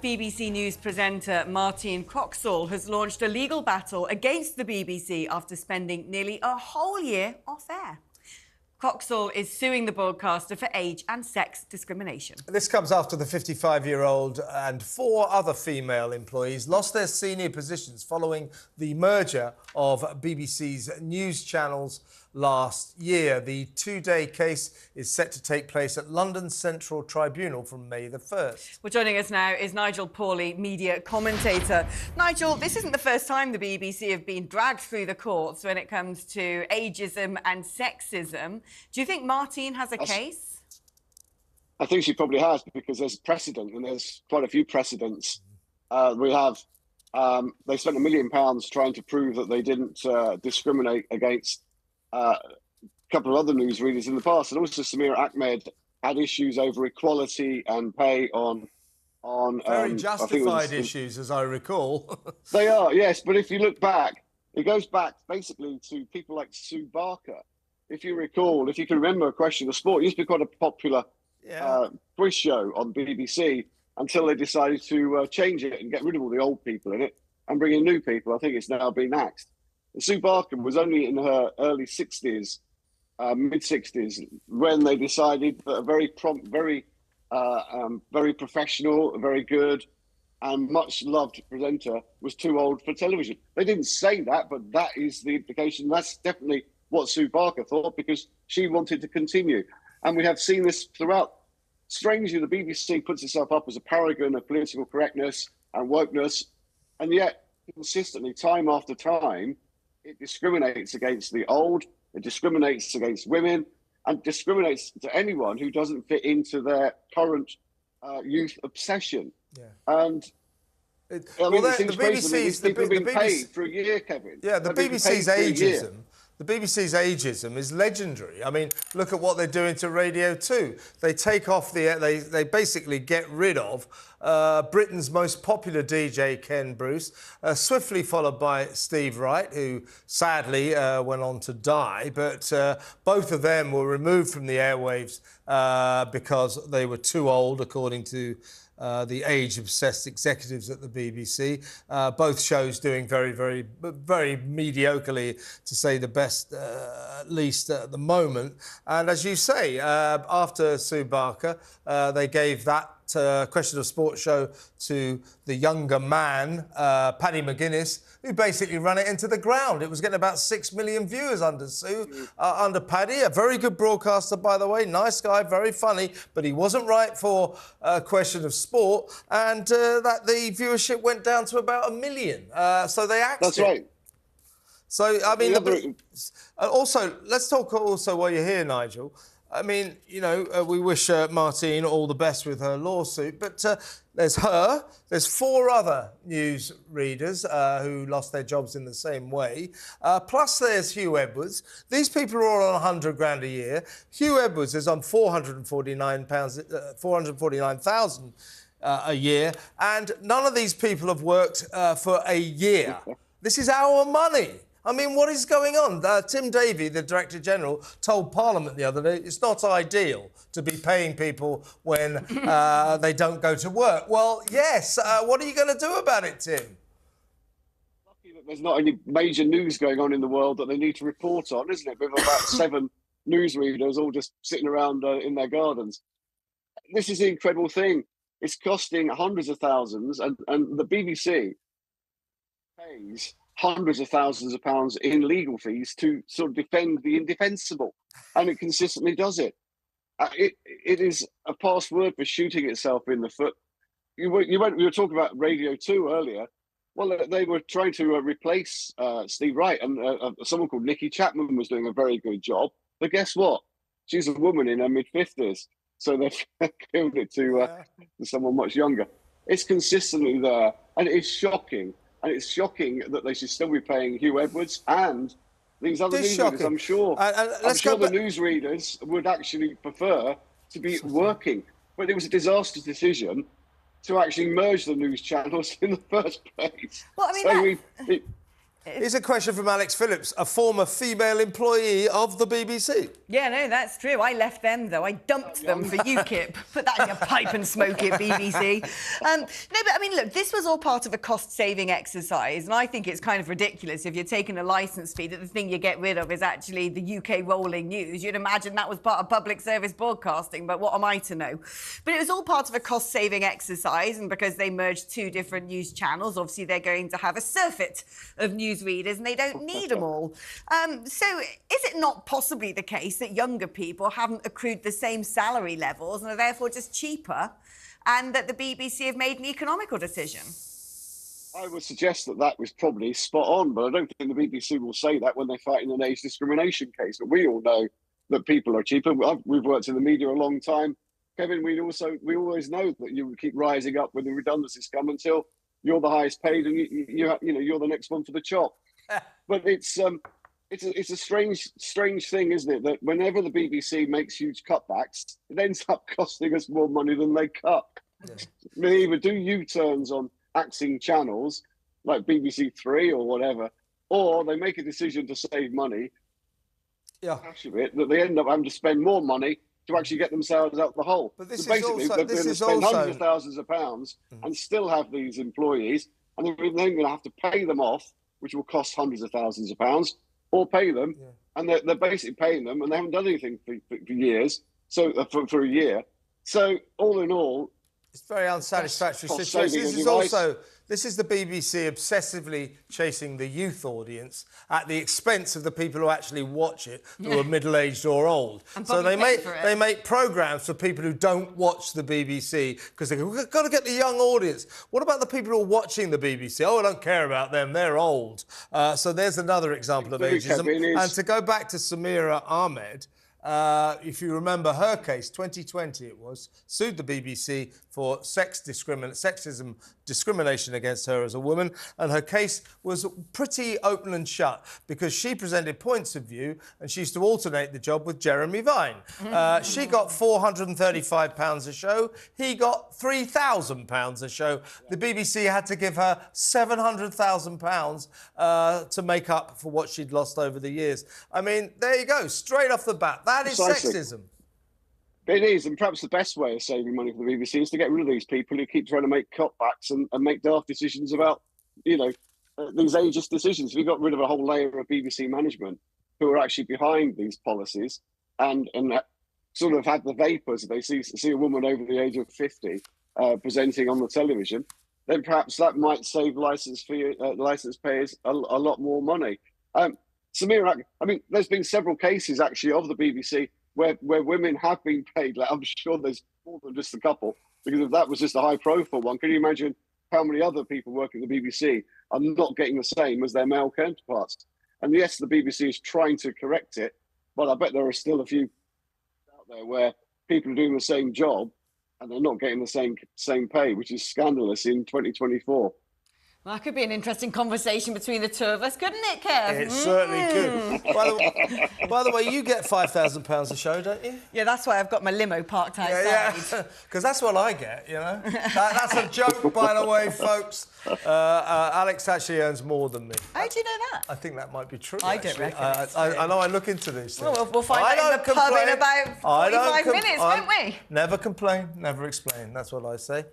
BBC News presenter Martine Croxall has launched a legal battle against the BBC after spending nearly a whole year off air. Croxall is suing the broadcaster for age and sex discrimination. This comes after the 55-year-old and 4 other female employees lost their senior positions following the merger of BBC's news channels last year. The 2-day case is set to take place at London Central Tribunal from May the 1st. Well, joining us now is Nigel Pawley, media commentator. Nigel, this isn't the first time the BBC have been dragged through the courts when it comes to ageism and sexism. Do you think Martine has a case? I think she probably has, because there's precedent, and there's quite a few precedents. They spent £1 million trying to prove that they didn't discriminate against a couple of other newsreaders in the past, and also Samir Ahmed had issues over equality and pay on very justified issues, as I recall. They are, yes, but if you look back, it goes back basically to people like Sue Barker. If you recall, if you can remember, A Question of Sport used to be quite a popular quiz show on BBC until they decided to change it and get rid of all the old people in it and bring in new people. I think it's now been axed. And Sue Barker was only in her early 60s, mid-60s, when they decided that a very prompt, very professional, very good and much-loved presenter was too old for television. They didn't say that, but that is the implication. That's definitely what Sue Barker thought, because she wanted to continue. And we have seen this throughout. Strangely, the BBC puts itself up as a paragon of political correctness and wokeness, and yet consistently, time after time, it discriminates against the old, it discriminates against women, and discriminates to anyone who doesn't fit into their current youth obsession. Yeah. And the BBC's people have been paid for a year, Kevin. Yeah, the BBC's ageism. The BBC's ageism is legendary. I mean, look at what they're doing to Radio 2. They take off they basically get rid of Britain's most popular DJ, Ken Bruce, swiftly followed by Steve Wright, who sadly went on to die. But both of them were removed from the airwaves because they were too old, according to the age-obsessed executives at the BBC. Both shows doing very, very, very mediocrely, to say the best, at least at the moment. And as you say, after Sue Barker, they gave that Question of Sport show to the younger man, Paddy McGuinness, who basically ran it into the ground. It was getting about 6 million viewers under Sue, under Paddy. A very good broadcaster, by the way, nice guy, very funny, but he wasn't right for Question of Sport, and that the viewership went down to about 1 million. So they axed That's it. right. So, I mean, also, let's talk also while you're here, Nigel. I mean, you know, we wish Martine all the best with her lawsuit, but there's her, there's 4 other news readers who lost their jobs in the same way, plus there's Hugh Edwards. These people are all on 100 grand a year. Hugh Edwards is on £449,000 a year, and none of these people have worked for a year. This is our money. I mean, what is going on? Tim Davie, the Director General, told Parliament the other day it's not ideal to be paying people when they don't go to work. Well, yes. What are you going to do about it, Tim? Lucky that there's not any major news going on in the world that they need to report on, isn't it? With about 7 newsreaders all just sitting around in their gardens. This is the incredible thing. It's costing hundreds of thousands, and the BBC pays hundreds of thousands of pounds in legal fees to sort of defend the indefensible, and it consistently does it. It is a password for shooting itself in the foot. We were talking about Radio 2 earlier. Well, they were trying to replace Steve Wright, and someone called Nikki Chapman was doing a very good job. But guess what? She's a woman in her mid-50s, so they've killed it to someone much younger. It's consistently there, and it's shocking. And it's shocking that they should still be paying Hugh Edwards and these other newsreaders. I'm sure the newsreaders would actually prefer to be working. But it was a disastrous decision to actually merge the news channels in the first place. Well, I mean, Here's a question from Alex Phillips, a former female employee of the BBC. Yeah, no, that's true. I left them, though. I dumped them for UKIP. Put that in your pipe and smoke it, BBC. No, but, I mean, look, this was all part of a cost-saving exercise, and I think it's kind of ridiculous if you're taking a licence fee that the thing you get rid of is actually the UK rolling news. You'd imagine that was part of public service broadcasting, but what am I to know? But it was all part of a cost-saving exercise, and because they merged two different news channels, obviously they're going to have a surfeit of newsreaders, and they don't need them all. So is it not possibly the case that younger people haven't accrued the same salary levels and are therefore just cheaper, and that the BBC have made an economical decision? I would suggest that that was probably spot on, but I don't think the BBC will say that when they fight in an age discrimination case. But we all know that people are cheaper. We've worked in the media a long time. Kevin, we always know that you would keep rising up when the redundancies come until you're the highest paid and you're the next one for the chop. But it's a strange thing, isn't it, that whenever the BBC makes huge cutbacks, it ends up costing us more money than they cut. Yeah. They either do U-turns on axing channels like BBC Three or whatever, or they make a decision to save money. Yeah, that they end up having to spend more money to actually get themselves out the hole. But this so is basically, also, they're going to spend hundreds of thousands of pounds and still have these employees, and they're then going to have to pay them off, which will cost hundreds of thousands of pounds, or pay them, and they're basically paying them, and they haven't done anything for years, so for a year. So all in all, it's a very unsatisfactory situation. This is the BBC obsessively chasing the youth audience at the expense of the people who actually watch it, who are middle-aged or old. So they make programmes for people who don't watch the BBC because they go, we've got to get the young audience. What about the people who are watching the BBC? Oh, I don't care about them, they're old. So there's another example of ageism. And to go back to Samira Ahmed, if you remember her case, 2020 it was, sued the BBC for sexism discrimination against her as a woman, and her case was pretty open and shut because she presented points of view and she used to alternate the job with Jeremy Vine. She got £435 a show, he got £3,000 a show. The BBC had to give her £700,000 to make up for what she'd lost over the years. I mean, there you go, straight off the bat. That is sexism. It is, and perhaps the best way of saving money for the BBC is to get rid of these people who keep trying to make cutbacks and make daft decisions about, these ageist decisions. If you got rid of a whole layer of BBC management who are actually behind these policies and sort of had the vapours, if they see a woman over the age of 50 presenting on the television, then perhaps that might save licence payers a lot more money. Samira, I mean, there's been several cases actually of the BBC where women have been paid. Like, I'm sure there's more than just a couple, because if that was just a high-profile one, can you imagine how many other people working at the BBC are not getting the same as their male counterparts? And yes, the BBC is trying to correct it, but I bet there are still a few out there where people are doing the same job and they're not getting the same pay, which is scandalous in 2024. Well, that could be an interesting conversation between the two of us, couldn't it, Kev? It certainly could. By the way, you get £5,000 a show, don't you? Yeah, that's why I've got my limo parked outside. Yeah, because that's what I get, That's a joke, by the way, folks. Alex actually earns more than me. How do you know that? I think that might be true, I don't reckon I know I look into these things. Well, we'll find out in the pub in about 45 minutes, won't we? Never complain, never explain. That's what I say.